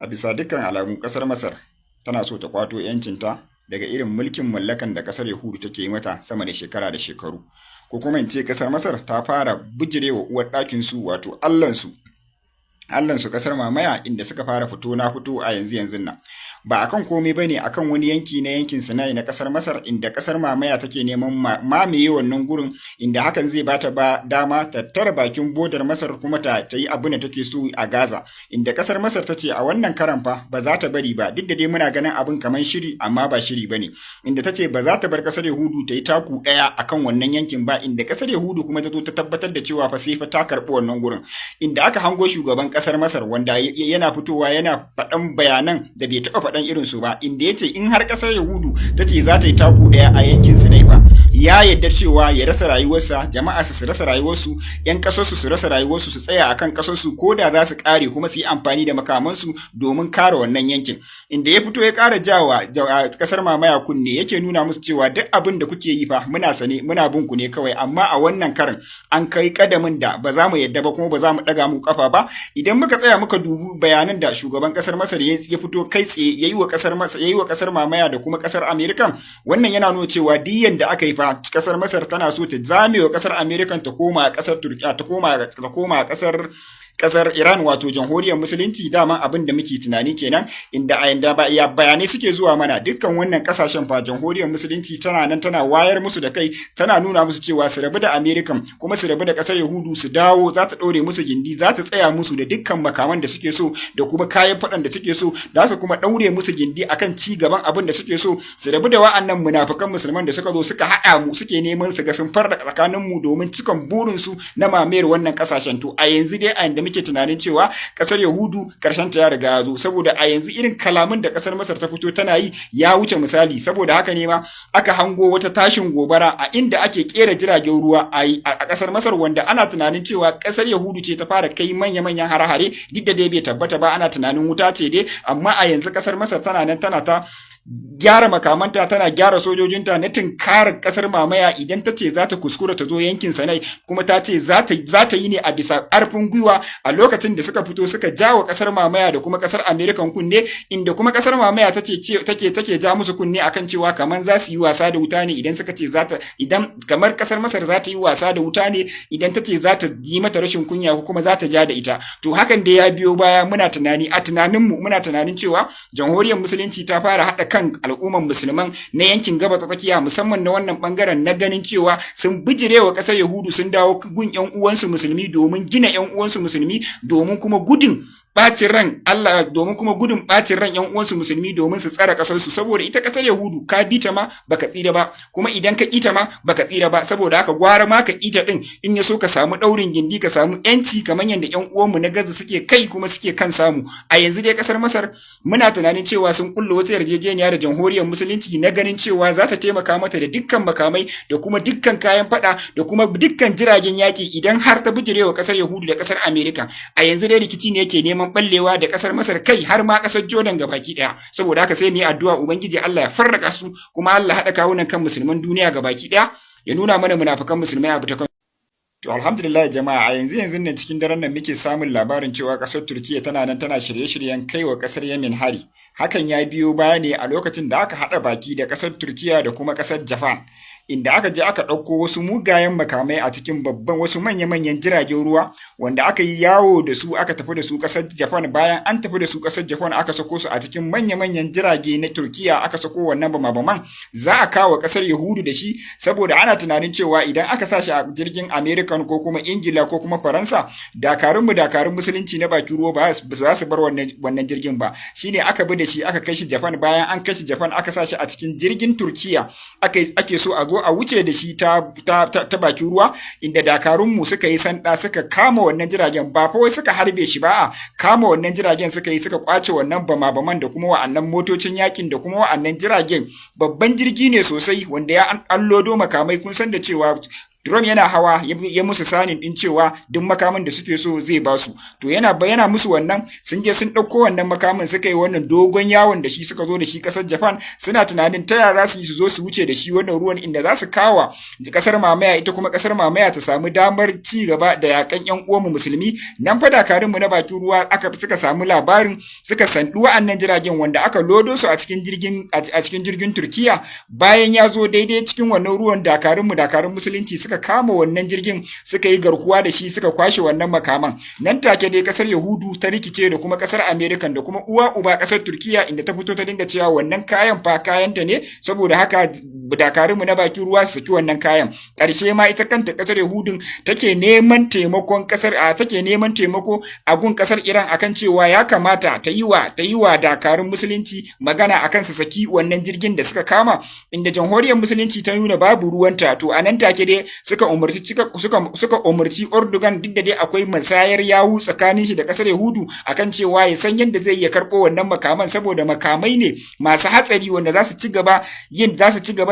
bisa dukkan alamu kasar Masar tana so ta kwato yancinta daga irin mulkin mallakan da kasar Yahudu take yi mata sama da shekaru. Ko kuma in ce kasar Masar ta fara bijirewa uwar ɗakin su wato Allahnsu kasar mamaya inda suka fara fito na fito a yanzu nan. Ba akan komai bane akan wani yanki na yankin Sinai na kasar Masar inda kasar mamaya take neman mamaye wannan gurin inda hakan zai bata ba dama ta tara bakin bodar Masar kuma ta yi abin da take so a Gaza inda kasar Masar ta ce a wannan karan fa ba za ta bari ba duk da dai muna ganin abin kamar shiri amma ba shiri bane inda ta ce ba za ta bar kasar Yahudu ta yi taku daya akan wannan yankin ba inda kasar Yahudu kuma ta zo ta tabbatar da cewa fa sai fa ta karbi wannan gurin inda aka hango shugaban kasar Masar wanda yana fitowa yana faɗan bayanan da bai taɓa faɗan irin su ba inda yace in har kasar Yahudu tace za ta yi taku daya a yankin Sinai ba ya yadda cewa ya rasa rayuwarsa jama'a su rasa rayuwarsu yan kasarsu su rasa rayuwarsu su tsaya akan kasarsu ko da za su kare kuma su yi amfani da makamansu domin kare wannan yankin inda ya fito ya kara jawa kasar mamaya kunne yake nuna musu cewa duk abin da kuke yi fa muna sane muna bin ku ne kawai amma a wannan karin an kai kadamin da ba za mu yadda ba kuma ba za mu daga mu kafa ba idan muka tsaya muka dubu bayanan da shugaban kasar Masar ya fito kai tsaye yayi wa kasar mamaya da kuma kasar Amerika wannan yana nuna cewa diyan da aka yi fa kasar Masar tana so ta zame wa kasar Amerika ta koma kasar Turkiya ta koma kasar Iran wato jamhuriyar musulunci dama abin da muke tunani kenan inda a yanda bayanai suke zuwa mana dukkan wannan kasashen fa jamhuriyar musulunci tana nan tana wayar musu da kai tana nuna musu cewa su rabu da American kuma su rabu da kasar Yahudu su dawo za ta ɗore musu gindi za ta tsaya musu da dukkan makaman da suke so da kuma kayan faɗan da suke so da su kuma ɗaure musu gindi akan ci gaban abin da suke so su rabu da wa'annan munafukan musulman da suka zo suka haɗa mu suke neman su ga sun farda tsakanin mu domin cikan burin su na mamayar wannan kasashen to a yanzu dai a yanda muke tunanin cewa kasar Yahudu karshen ta ya riga ya zo saboda a yanzu irin kalaman da kasar Masar ta fito tana yi ya wuce misali saboda haka ne ma aka hango wata tashin gobara a inda ake kera jiragen ruwa a kasar Masar wanda ana tunanin cewa kasar Yahudu ce ta fara kai manya-manyan hare-hare duk da dai bai tabbata ba ana tunanin wuta ce dai amma a yanzu kasar Masar tana nan tana ta gyara makamanta tana gyara sojojinta na tunkarar kasar mamaya idan ta ce za ta kuskura ta zo yankin Sinai kuma ta ce za ta yi ne a bisa ƙarfin gwiwa a lokacin da suka fito suka jawo kasar mamaya da kuma kasar Amerikan kunne inda kuma kasar mamaya take ja musu kunne akan cewa kamar za su yi wasa da wuta ne idan suka ce idan kamar kasar Masar za ta yi wasa da wuta ne idan ta ce za ta yi mata rashin kunya ko kuma za ta ja da ita to hakan da ya biyo baya muna tunanin cewa jamhuriyar musulunci ta fara haɗa kan al'umman musulman na yankin gabas ta tsakiya musamman na wannan bangaren na ganin cewa sun bijirewa kasar Yahudu sun dawo gun yan uwansu musulmi domin gina yan uwansu musulmi domin kuma gudun bacin ran Allah domin kuma gudun bacin ran yan uwansu musulmi domin su tsara kasar su saboda ita kasar Yahudu ka bi ta ma baka tsira ba kuma idan ka kita ma baka tsira ba saboda haka gwara ma ka kita din in ya so ka samu daurin gindi ka samu yanci kamar yanda yan uwanmu na Gaza suke kai kuma suke kan samu a yanzu dai kasar Masar muna tunanin cewa sun kulle wata yarjejeniya da jamhuriyar musulunci na ganin cewa za ta taimaka mata da dukkan makamai da kuma dukkan kayan fada da kuma dukkan jiragen yaki idan har ta bijirewa kasar Yahudu da kasar Amerika a yanzu dai rikici ne yake neman ballewa da kasar Masar kai har ma kasar Jordan gabaki daya saboda haka sai mu yi addu'a ubangiji Allah ya farraka su kuma Allah hada kawunan kan musulman duniya gabaki daya ya nuna mana munafikan musulmai abu ta kan to alhamdulillah jama'a a yanzu ne cikin daren nan muke samun labarin cewa kasar Turkiya tana nan tana shirye-shiryen kaiwa kasar Yemen hari hakan ya biyo baya ne a lokacin da aka hada baki da kasar Turkiya da kuma kasar Japan inda aka je aka ɗauko wasu mugayen makamai a cikin wasu manya-manyan jiragen ruwa wanda aka yi yawo da su aka tafi da su ƙasar Japan bayan an tafi da su ƙasar Japan aka sako su a cikin manya-manyan jirage na Turkiya aka sako wannan bama-baman za a kawo ƙasar Yahudu da shi saboda ana tunanin cewa idan aka sa shi a jirgin American ko kuma Ingila ko kuma Faransa dakarun musulunci na bakin ruwa ba za su bar wannan jirgin ba shine aka bi da shi aka kai shi Japan bayan an kai shi Japan aka sa shi a cikin jirgin Turkiya ake so a zo a wuce da shi ta bakin ruwa inda dakarunmu suka yi sanda suka kama wannan jiragen ba fa wai suka harbe shi ba a kama wannan jiragen suka kwace wannan bama-baman da kuma wa'annan motocin yakin da kuma wa'annan jiragen babban jirgi ne sosai wanda ya an lodo makamai kun san da cewa Trump yana hawa ya musu sanin din cewa duk makamin da suke so zai ba su. To yana musu wannan, sun je sun ɗauko wannan makamin suka yi wannan dogon yawon da shi, suka zo da shi ƙasar Japan, suna tunanin ta yaya za su yi su zo su wuce da shi wannan ruwan, inda za su kawa ƙasar mamaya, ita kuma ƙasar mamaya ta samu damar ci gaba da yakan ƴan uwanmu musulmi. Nan fa dakarunmu na bakin ruwa suka samu labarin, suka sandu wa'annan jiragen wanda aka lodo su a cikin jirgin Turkiya. Bayan ya zo daidai cikin wannan ruwan, dakarun musulunci suka kama wannan jirgin, suka yi garkuwa da shi, suka kwashe wannan makaman. Nan take dai kasar Yahudu ta rikice da kuma kasar American da kuma uwa uba kasar Turkiya, inda ta fito ta dinga cewa wannan kayan fa kayanta ne, saboda haka dakarunmu na bakin ruwa su saki wannan kayan. Ƙarshe ma ita kanta kasar Yahudun take neman taimako a gun kasar Iran akan cewa ya kamata ta yi wa dakarun musulunci magana akan su saki wannan jirgin da suka kama, inda jamhuriyar musulunci ta nuna babu ruwanta. To anan take dai suka umarci Erdogan, duk da dai akwai musayar yawu tsakanin shi da kasar Yahudu akan cewa ya san yadda zai iya karɓo wannan makaman, saboda makamai ne masu hatsari wanda za su ci gaba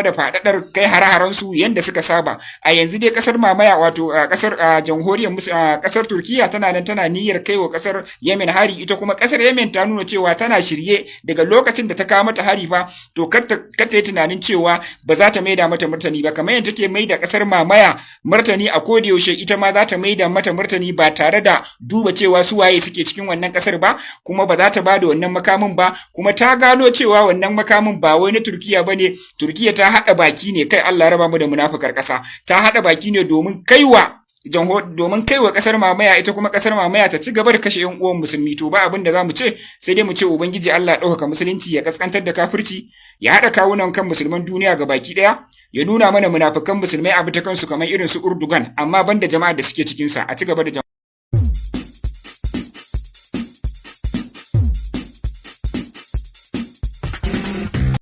da faɗaɗar kai hare-haren su yanda suka saba. A yanzu dai kasar mamaya, wato kasar jamhuriyar kasar Turkiya tana nan tana niyyar kai wa kasar Yemen hari. Ita kuma kasar Yemen ta nuna cewa tana shirye daga lokacin da ta kawo mata hari fa, to kar ta yi tunanin cewa ba za ta maida mata martani ba, kamar yadda take maida kasar mamaya martani a koda yaushe, ita ma za ta maida mata martani ba tare da duba cewa su waye suke cikin wannan kasar ba, kuma ba za ta bada wannan makamin ba. Kuma ta gano cewa wannan makamin ba wai na Turkiya bane. Turkiya ta hada baki ne, kai Allah raba mu da munafukar kasa, ta hada baki ne domin kaiwa kasar mamaya, ita kuma kasar mamaya ta ci gaba da kashe yan uwan musulmi. To ba abin da zamu ce sai dai mu ce ubangiji Allah ya ɗaukaka musulunci, ya kaskantar da kafirci, ya haɗa kawunan kan musulman duniya ga baki ɗaya, ya nuna mana munafukan musulmai abu ta kansu kamar irin su Erdogan, amma banda jama'a da suke cikin sa. A ci gaba da